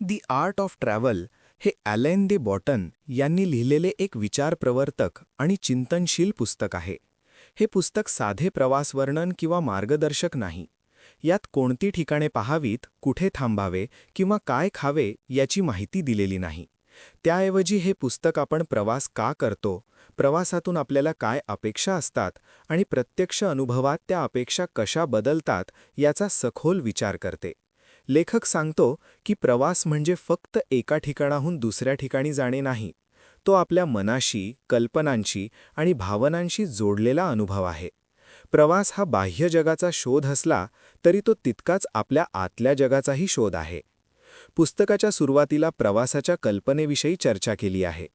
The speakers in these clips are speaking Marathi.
दी आर्ट ऑफ ट्रॅव्हल हे ॲलेन दे बॉटन यांनी लिहिलेले एक विचारप्रवर्तक आणि चिंतनशील पुस्तक आहे. हे पुस्तक साधे प्रवासवर्णन किंवा मार्गदर्शक नाही. यात कोणती ठिकाणे पाहावीत, कुठे थांबावे किंवा काय खावे याची माहिती दिलेली नाही. त्याऐवजी हे पुस्तक आपण प्रवास का करतो, प्रवासातून आपल्याला काय अपेक्षा असतात आणि प्रत्यक्ष अनुभवात त्या अपेक्षा कशा बदलतात याचा सखोल विचार करते. लेखक सांगतो की प्रवास म्हणजे फक्त एका ठिकाणाहून दुसऱ्या ठिकाणी जाणे नाही. तो आपल्या मनाशी, कल्पनांशी आणि भावनांशी जोडलेला अनुभव आहे. प्रवास हा बाह्य जगाचा शोध असला तरी तो तितकाच आपल्या आतल्या जगाचाही शोध आहे. पुस्तकाच्या सुरुवातीला प्रवासाच्या कल्पनेविषयी चर्चा केली आहे.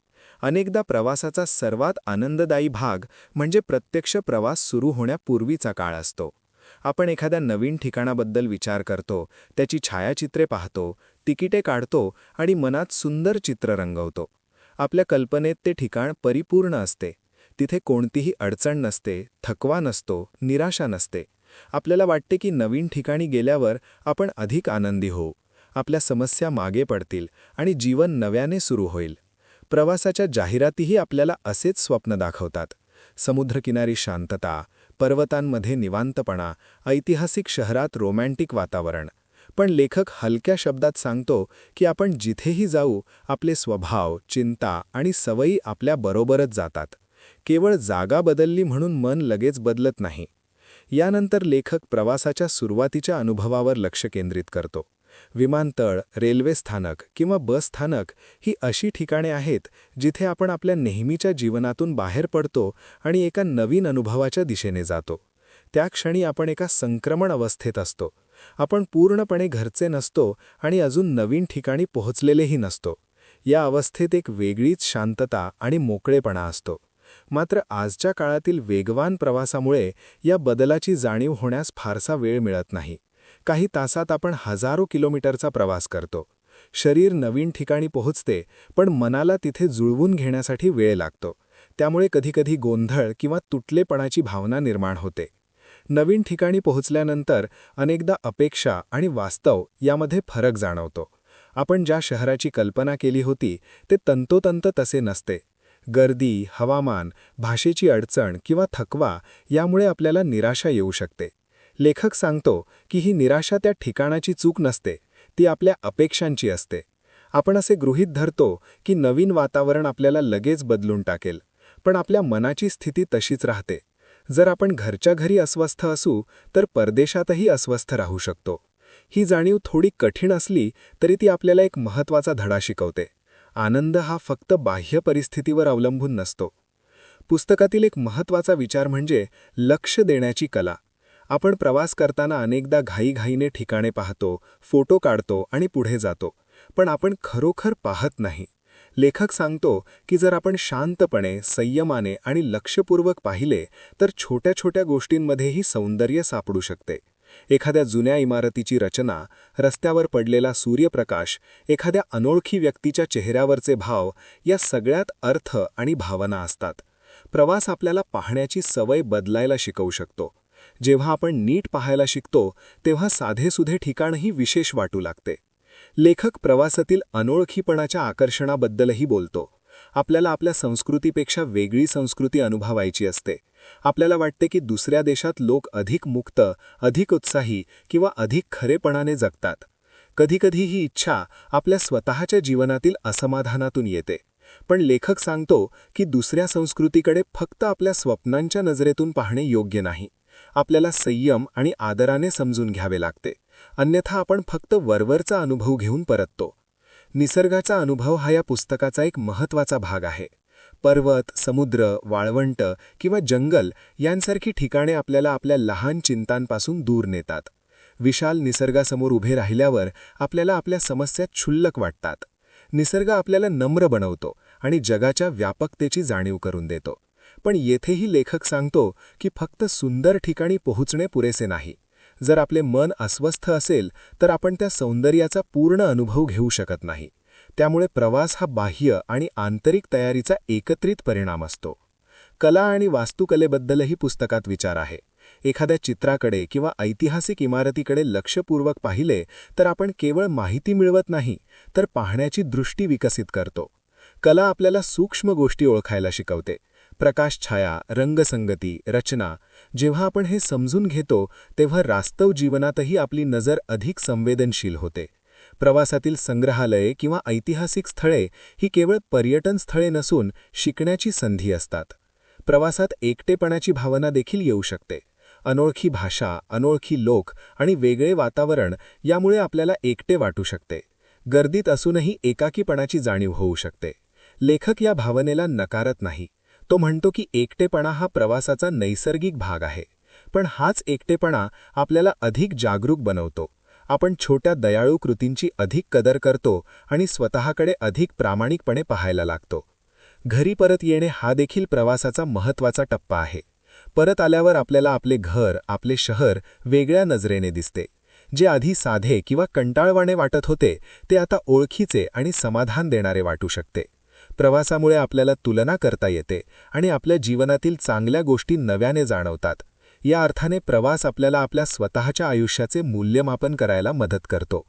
अनेकदा प्रवासाचा सर्वात आनंददायी भाग म्हणजे प्रत्यक्ष प्रवास सुरू होण्यापूर्वीचा काळ असतो. आपण एखाद्या नवीन ठिकाणाबद्दल विचार करतो, त्याची छायाचित्रे पाहतो, तिकिटे काढतो आणि मनात सुंदर चित्र रंगवतो. आपल्या कल्पनेत ते ठिकाण परिपूर्ण असते. तिथे कोणतीही अडचण नसते, थकवा नसतो, निराशा नसते. आपल्याला वाटते की नवीन ठिकाणी गेल्यावर आपण अधिक आनंदी होऊ, आपल्या समस्या मागे पडतील आणि जीवन नव्याने सुरू होईल. प्रवासाच्या जाहिरातीही आपल्याला असेच स्वप्न दाखवतात. समुद्रकिनारी शांतता, पर्वतांमध्ये निवांतपणा, ऐतिहासिक शहरात रोमॅन्टिक वातावरण. पण लेखक हलक्या शब्दात सांगतो की आपण जिथेही जाऊ, आपले स्वभाव, चिंता आणि सवयी आपल्या बरोबरच जातात. केवळ जागा बदलली म्हणून मन लगेच बदलत नाही. यानंतर लेखक प्रवासाच्या सुरुवातीच्या अनुभवावर लक्ष केंद्रित करतो. विमानतळ, रेल्वे स्थानक किंवा बस स्थानक ही अशी ठिकाणे आहेत जिथे आपण आपल्या नेहमीच्या जीवनातून बाहेर पडतो आणि एका नवीन अनुभवाच्या दिशेने जातो. त्या क्षणी आपण एका संक्रमण अवस्थेत असतो. आपण पूर्णपणे घरचे नसतो आणि अजून नवीन ठिकाणी पोहोचलेलेही नसतो. या अवस्थेत एक वेगळीच शांतता आणि मोकळेपणा असतो. मात्र आजच्या काळातील वेगवान प्रवासामुळे या बदलाची जाणीव होण्यास फारसा वेळ मिळत नाही. काही तासात आपण हजारो किलोमीटरचा प्रवास करतो. शरीर नवीन ठिकाणी पोहोचते, पण मनाला तिथे जुळवून घेण्यासाठी वेळ लागतो. त्यामुळे कधीकधी गोंधळ किंवा तुटलेपणाची भावना निर्माण होते. नवीन ठिकाणी पोहोचल्यानंतर अनेकदा अपेक्षा आणि वास्तव यामध्ये फरक जाणवतो. आपण ज्या शहराची कल्पना केली होती ते तंतोतंत तसे नसते. गर्दी, हवामान, भाषेची अडचण किंवा थकवा यामुळे आपल्याला निराशा येऊ शकते. लेखक सांगतो की ही निराशा त्या ठिकाणाची चूक नसते, ती आपल्या अपेक्षांची असते. आपण असे गृहीत धरतो की नवीन वातावरण आपल्याला लगेच बदलून टाकेल, पण आपल्या मनाची स्थिती तशीच राहते. जर आपण घरच्या घरी अस्वस्थ असू तर परदेशातही अस्वस्थ राहू शकतो. ही जाणीव थोडी कठीण असली तरी ती आपल्याला एक महत्त्वाचा धडा शिकवते. आनंद हा फक्त बाह्य परिस्थितीवर अवलंबून नसतो. पुस्तकातील एक महत्त्वाचा विचार म्हणजे लक्ष देण्याची कला. आपण प्रवास करताना अनेकदा घाईघाईने ठिकाणे पाहतो, फोटो काढतो आणि पुढे जातो, पण आपण खरोखर पाहत नाही. लेखक सांगतो की जर आपण शांतपणे, संयमाने आणि लक्षपूर्वक पाहिले तर छोट्या छोट्या गोष्टींमध्येही सौंदर्य सापडू शकते. एखाद्या जुन्या इमारतीची रचना, रस्त्यावर पडलेला सूर्यप्रकाश, एखाद्या अनोळखी व्यक्तीच्या चेहऱ्यावरचे भाव या सगळ्यात अर्थ आणि भावना असतात. प्रवास आपल्याला पाहण्याची सवय बदलायला शिकवू शकतो. जेव्हा आपण नीट पाहायला शिकतो तेव्हा साधेसुधे ठिकाणही विशेष वाटू लागते. लेखक प्रवासातील अनोळखीपणाच्या आकर्षणाबद्दलही बोलतो. आपल्याला आपल्या संस्कृतीपेक्षा वेगळी संस्कृती अनुभवायची असते. आपल्याला वाटते की दुसऱ्या देशात लोक अधिक मुक्त, अधिक उत्साही किंवा अधिक खरेपणाने जगतात. कधीकधी ही इच्छा आपल्या स्वतःच्या जीवनातील असमाधानातून येते. पण लेखक सांगतो की दुसऱ्या संस्कृतीकडे फक्त आपल्या स्वप्नांच्या नजरेतून पाहणे योग्य नाही. आपल्याला संयम आणि आदराने समजून घ्यावे लागते, अन्यथा आपण फक्त वरवरचा अनुभव घेऊन परततो. निसर्गाचा अनुभव हा या पुस्तकाचा एक महत्त्वाचा भाग आहे. पर्वत, समुद्र, वाळवंट किंवा जंगल यांसारखी ठिकाणे आपल्याला आपल्या लहान चिंतांपासून दूर नेतात. विशाल निसर्गासमोर उभे राहिल्यावर आपल्याला आपल्या समस्या क्षुल्लक वाटतात. निसर्ग आपल्याला नम्र बनवतो आणि जगाच्या व्यापकतेची जाणीव करून देतो. पण येथेही लेखक सांगतो की फक्त सुंदर ठिकाणी पोहोचणे पुरेसे नाही. जर आपले मन अस्वस्थ असेल तर आपण त्या सौंदर्याचा पूर्ण अनुभव घेऊ शकत नाही. त्यामुळे प्रवास हा बाह्य आणि आंतरिक तयारीचा एकत्रित परिणाम असतो. कला आणि वास्तुकलेबद्दलही पुस्तकात विचार आहे. एखाद्या चित्राकडे किंवा ऐतिहासिक इमारतीकडे लक्षपूर्वक पाहिले तर आपण केवळ माहिती मिळवत नाही, तर पाहण्याची दृष्टी विकसित करतो. कला आपल्याला सूक्ष्म गोष्टी ओळखायला शिकवते. प्रकाश, छाया, रंगसंगती, रचना. जेव्हा आपण हे समजून घेतो तेव्हा वास्तव जीवनातही आपली नजर अधिक संवेदनशील होते. प्रवासातील संग्रहालये किंवा ऐतिहासिक स्थळे ही केवळ पर्यटन स्थळे नसून शिकण्याची संधी असतात. प्रवासात एकटेपणाची भावना देखील येऊ शकते. अनोळखी भाषा, अनोळखी लोक आणि वेगळे वातावरण यामुळे आपल्याला एकटे वाटू शकते. गर्दीत असूनही एकाकीपणाची जाणीव होऊ शकते. लेखक या भावनेला नकारत नाही. तो म्हणतो की एकटेपणा हा प्रवासाचा नैसर्गिक भाग आहे. पण हाच एकटेपणा आपल्याला अधिक जागरूक बनवतो. आपण छोट्या दयाळू कृतींची अधिक कदर करतो आणि स्वतःकडे अधिक प्रामाणिकपणे पाहायला लागतो. घरी परत येणे हा देखील प्रवासाचा महत्त्वाचा टप्पा आहे. परत आल्यावर आपल्याला आपले घर, आपले शहर वेगळ्या नजरेने दिसते. जे आधी साधे किंवा कंटाळवाणे वाटत होते ते आता ओळखीचे आणि समाधान देणारे वाटू शकते. प्रवासामुळे आपल्याला तुलना करता येते आणि आपल्या जीवनातील चांगल्या गोष्टी नव्याने जाणवतात. या अर्थाने प्रवास आपल्याला आपल्या स्वतःच्या आयुष्याचे मूल्यमापन करायला मदत करतो.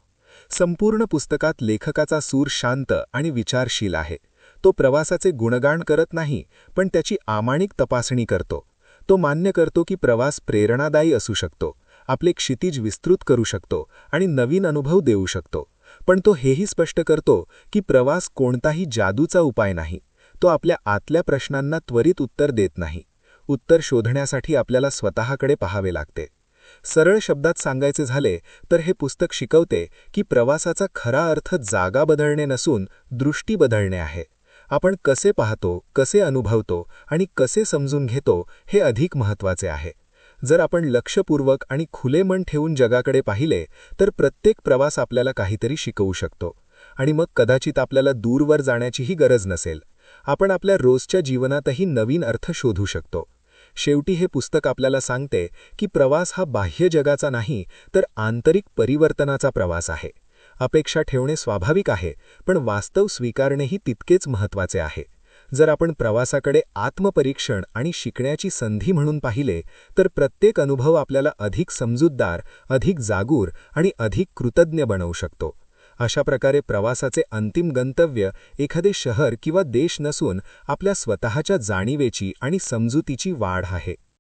संपूर्ण पुस्तकात लेखकाचा सूर शांत आणि विचारशील आहे. तो प्रवासाचे गुणगान करत नाही, पण त्याची आमाणिक तपासणी करतो. तो मान्य करतो की प्रवास प्रेरणादायी असू शकतो, आपले क्षितिज विस्तृत करू शकतो आणि नवीन अनुभव देऊ शकतो. पण तो हेही स्पष्ट करतो की प्रवास कोणताही जादूचा उपाय नाही. तो आपल्या आतल्या प्रश्नांना त्वरित उत्तर देत नाही. उत्तर शोधण्यासाठी आपल्याला स्वतःकडे पाहावे लागते. सरळ शब्दात सांगायचे झाले तर हे पुस्तक शिकवते की प्रवासाचा खरा अर्थ जागा बदलणे नसून दृष्टी बदलणे आहे. आपण कसे पाहतो, कसे अनुभवतो आणि कसे समजून घेतो हे अधिक महत्त्वाचे आहे. जर आपण लक्षपूर्वक आणि खुले मन ठेवून जगाकडे पाहिले तर प्रत्येक प्रवास आपल्याला काहीतरी शिकवू शकतो. आणि मग कदाचित आपल्याला दूरवर जाण्याचीही गरज नसेल. आपण आपल्या रोजच्या जीवनातही नवीन अर्थ शोधू शकतो. शेवटी हे पुस्तक आपल्याला सांगते की प्रवास हा बाह्य जगाचा नाही, तर आंतरिक परिवर्तनाचा प्रवास आहे. अपेक्षा ठेवणे स्वाभाविक आहे, पण वास्तव स्वीकारणेही तितकेच महत्त्वाचे आहे. जर आपण प्रवासाकडे आत्मपरीक्षण आणि शिकण्याची संधी म्हणून पाहिले तर प्रत्येक अनुभव आपल्याला अधिक समजूतदार, अधिक जागरूक आणि अधिक कृतज्ञ बनवू शकतो. अशा प्रकारे प्रवासाचे अंतिम गंतव्य एखादे शहर किंवा देश नसून आपल्या स्वतःच्या जाणीवेची आणि समजुतीची वाढ आहे.